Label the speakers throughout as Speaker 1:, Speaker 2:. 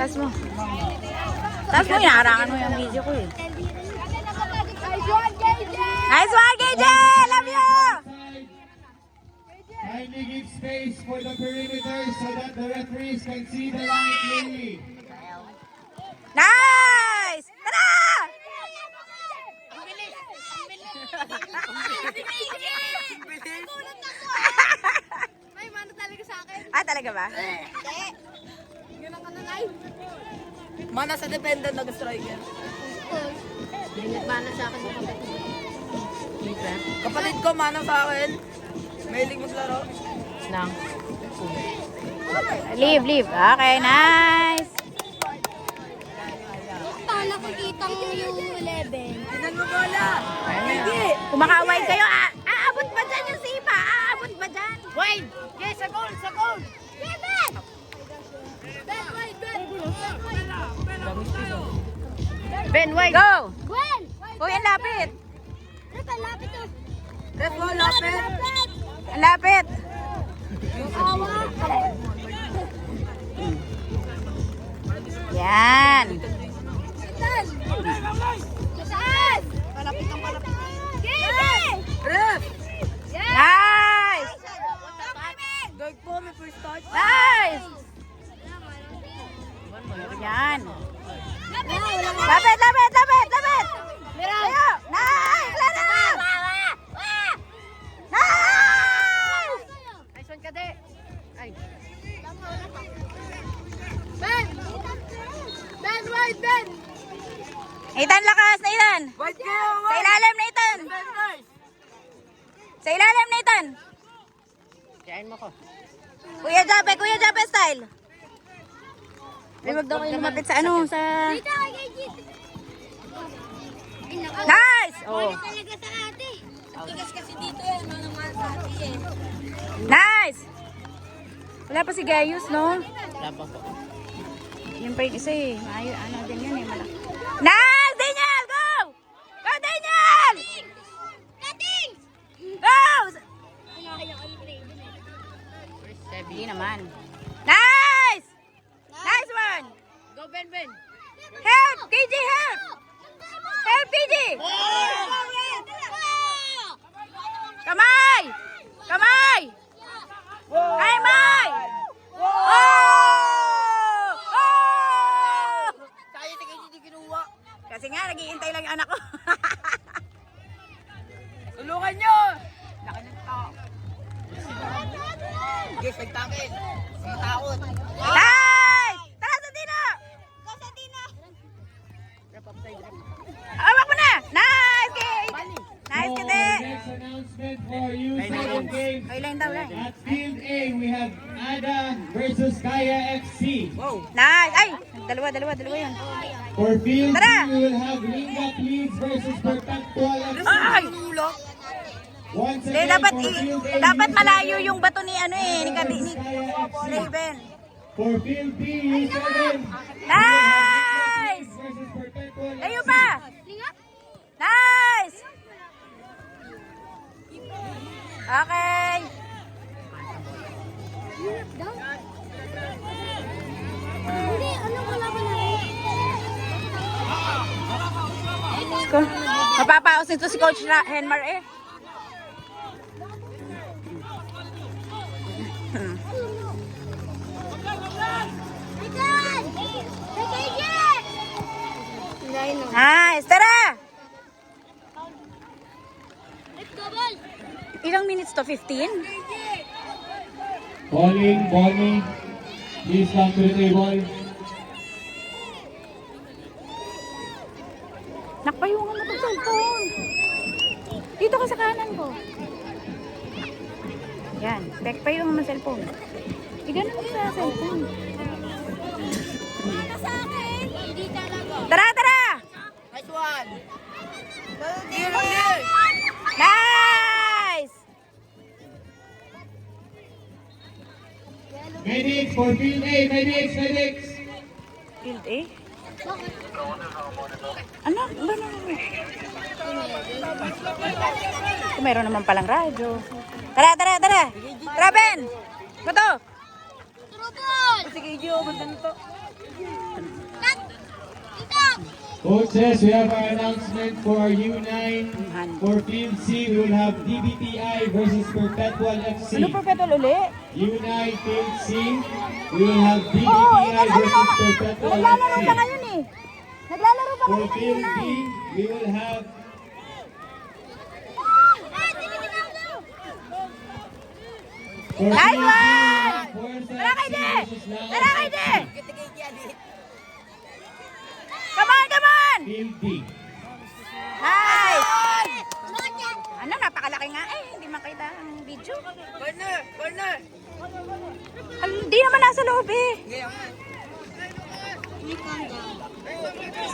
Speaker 1: Taas mo. Taas mo, inaharangan mo yung video ko eh. Nice one, KJ! Love you!
Speaker 2: Kindly give space for the perimeter so that the referees can see the line clearly.
Speaker 1: Nice! Tara!
Speaker 3: May mano talaga sa akin.
Speaker 1: Ah, talaga ba?
Speaker 3: Hindi. Yun ang kanalay.
Speaker 4: Mana sa dependent nag-striker.
Speaker 3: Hindi nagmana sa akin yung kapatid.
Speaker 4: Kapatid ko, mana sa akin. Mahilig maglaro.
Speaker 1: Lang. Leave. Okay, nice.
Speaker 3: Paano nakikita mo yung 11?
Speaker 4: Tinan mo bola.
Speaker 1: Hindi. Kumakaway kayo. Aabot ba dyan yung sipa? Aabot ba dyan?
Speaker 4: Wait! Yes, sa goal! Sa goal!
Speaker 3: Kevin! Ben, wait, Ben!
Speaker 1: Ben, wait. Go!
Speaker 3: Gwen!
Speaker 1: Uy, ang lapit.
Speaker 3: Rep, lapit to.
Speaker 4: Red ball, lapit!
Speaker 1: Ang lapit.
Speaker 3: Awa!
Speaker 1: Yan.
Speaker 3: Saan? Saan?
Speaker 4: Malapit ang malapit.
Speaker 3: Kevin!
Speaker 4: Ref!
Speaker 1: Nice.
Speaker 4: Dog po, may first touch.
Speaker 1: Nice. Yan.
Speaker 3: Lapit!
Speaker 1: Lapit. Tayo. Nice. Lana. Nice.
Speaker 4: Nice one ka, de. Ay.
Speaker 3: Ben! Ben, wait, Ben!
Speaker 1: Nathan, lakas. Nathan.
Speaker 4: White kayo,
Speaker 1: Sa
Speaker 4: white!
Speaker 1: ilalim, Nathan.
Speaker 4: Defenders!
Speaker 1: Sa ilalim, Nathan.
Speaker 4: Kain mo ko.
Speaker 1: Kuya Jabe style. Ay, wag daw kayo lumapit sa ano, sa...
Speaker 3: Dito, kay Git!
Speaker 1: Nice. Oh.
Speaker 3: Talaga sa ate. Tigas kasi dito yan, mga naman sa ate eh.
Speaker 1: Nice. Wala pa si Gayus, no?
Speaker 4: Wala pa po.
Speaker 1: Yung pa yung isa eh. Ano din yun eh. Malaki. Nice! Daniel! Go! Go, Daniel!
Speaker 3: Kating!
Speaker 1: Go!
Speaker 3: Pinakaya ko yung play din eh.
Speaker 1: Hindi naman. Nice! Nice one!
Speaker 4: Go, Ben!
Speaker 1: Help! KJ, help! Help, KJ! Kamay! Kamay! Kamay! Oh! Oh!
Speaker 4: Kaya tingin hindi kinuha.
Speaker 1: Kasi nga, nag-iintay lang yung anak ko.
Speaker 4: Tulungan nyo! Laki ng tao. Yes, nagtakil. Matakot.
Speaker 1: Nice! Tara sa Dino!
Speaker 3: Go sa Tina!
Speaker 4: Rep upside, rep.
Speaker 1: Awak mo na! Nice, Kay! Nice,
Speaker 2: So,
Speaker 1: Kate!
Speaker 2: next announcement for you second game.
Speaker 1: Okay lang daw lang.
Speaker 2: At Field A, we have Ada versus Kaya FC.
Speaker 4: Wow.
Speaker 1: Nice! Ay! Dalawa yun.
Speaker 2: For Field B,
Speaker 1: Tara!
Speaker 2: we will have Ringgit Leeds versus Perpetual FC.
Speaker 1: Ay!
Speaker 2: Once
Speaker 1: Hindi,
Speaker 2: again,
Speaker 1: dapat,
Speaker 2: for Field A,
Speaker 1: dapat
Speaker 2: use
Speaker 1: malayo
Speaker 2: seven.
Speaker 1: yung bato ni ano eh, ni
Speaker 2: Kaya FC.
Speaker 1: Raven.
Speaker 2: For Field B, use 7.
Speaker 1: Nice!
Speaker 2: Versus Perpetual
Speaker 1: Layo
Speaker 2: FC.
Speaker 1: pa! Nice! Okay.
Speaker 3: Hindi, ano wala ba na rin?
Speaker 1: Mapapaos nito si Coach Henmar eh.
Speaker 3: Bigan! Bigan!
Speaker 1: Nice! Tara!
Speaker 3: Let's go, ball!
Speaker 1: Ilang minutes to? 15?
Speaker 2: Bowling. Please come to the table.
Speaker 1: Nakpayungan mo itong cellphone. Dito ka sa kanan ko. Yan. Payungan mo cellphone. Ganun mo sa cellphone.
Speaker 3: Ano sa akin? Hindi talaga.
Speaker 1: Tara!
Speaker 4: Nice one.
Speaker 1: Nice!
Speaker 2: Medics for Field A. Medics.
Speaker 1: Field A? Ano? Mayroon naman palang radyo. Tara! Tara, Ben! Bato!
Speaker 3: Trubol!
Speaker 4: Sige, Gio, maganda to.
Speaker 2: Coaches, we have our announcement for U9. For Field C, we will have DBTI versus Perpetual FC.
Speaker 1: Ano perpetual uli?
Speaker 2: U9 Field C, we will have
Speaker 1: Oo,
Speaker 2: DBTI
Speaker 1: ano
Speaker 2: versus
Speaker 1: na?
Speaker 2: Perpetual
Speaker 1: Naglalaro
Speaker 2: FC.
Speaker 1: pa ngayon eh. Naglalaro pa
Speaker 2: For
Speaker 1: ngayon ng
Speaker 2: Field
Speaker 1: Unay.
Speaker 2: B, we will have for
Speaker 1: Nice
Speaker 2: Field B,
Speaker 1: one!
Speaker 2: Forza
Speaker 1: Tara kay
Speaker 2: FC
Speaker 1: De!
Speaker 2: versus Laos
Speaker 1: Tara kay De!
Speaker 2: FC.
Speaker 4: Kitigay dyan eh.
Speaker 1: Come on, come on!
Speaker 2: Field B.
Speaker 1: Nice! Ano, napakalaki nga eh. Hindi makita ang video.
Speaker 4: Corner! Corner!
Speaker 1: Hindi naman nasa loob eh.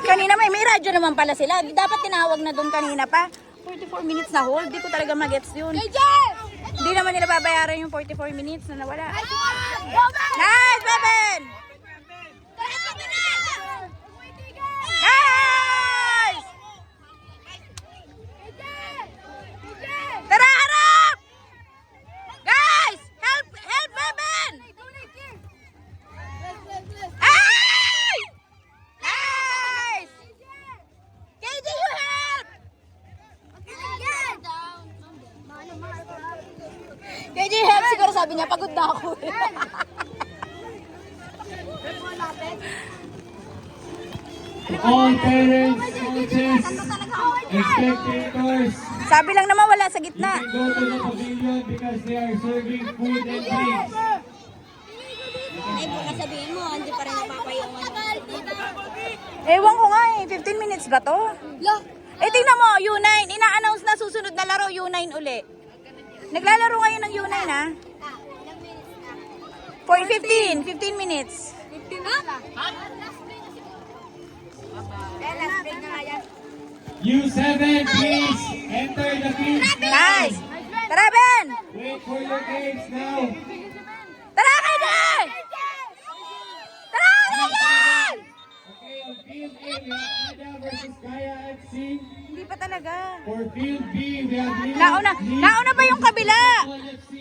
Speaker 1: Kanina may radyo naman pala sila. Dapat tinawag na doon kanina pa. 44 minutes na hold. Di ko talaga magets yun. Hindi naman nila babayaran yung 44 minutes na nawala. Nice, Beben! Nice! Tara, harap! Guys! Help! Help, Beben! Ay! Nice! KJ, you help! KJ, help! Siguro sabi niya, pagod na ako.
Speaker 2: All parents, coaches, and spectators,
Speaker 1: Sabi lang naman wala sa gitna.
Speaker 2: can go to the pavilion because they are serving food and drinks.
Speaker 3: Ay, baka sabihin mo, hindi pa rin napapayungan.
Speaker 1: Ewan ko nga eh, 15 minutes ba to? Eh tingnan mo, U9, ina-announce na susunod na laro, U9 uli. Naglalaro ngayon ng U9 ha? For 15 minutes.
Speaker 2: U7, please enter the field now.
Speaker 1: Nice! Tara, Ben!
Speaker 2: Wait for your games now.
Speaker 1: Tara, KJ! Tara, Ryan!
Speaker 2: Okay, on field A, we have Ada versus Kaya FC.
Speaker 1: Hindi pa talaga.
Speaker 2: For field B, we have Lina.
Speaker 1: Nauna pa yung kabila.
Speaker 2: FC.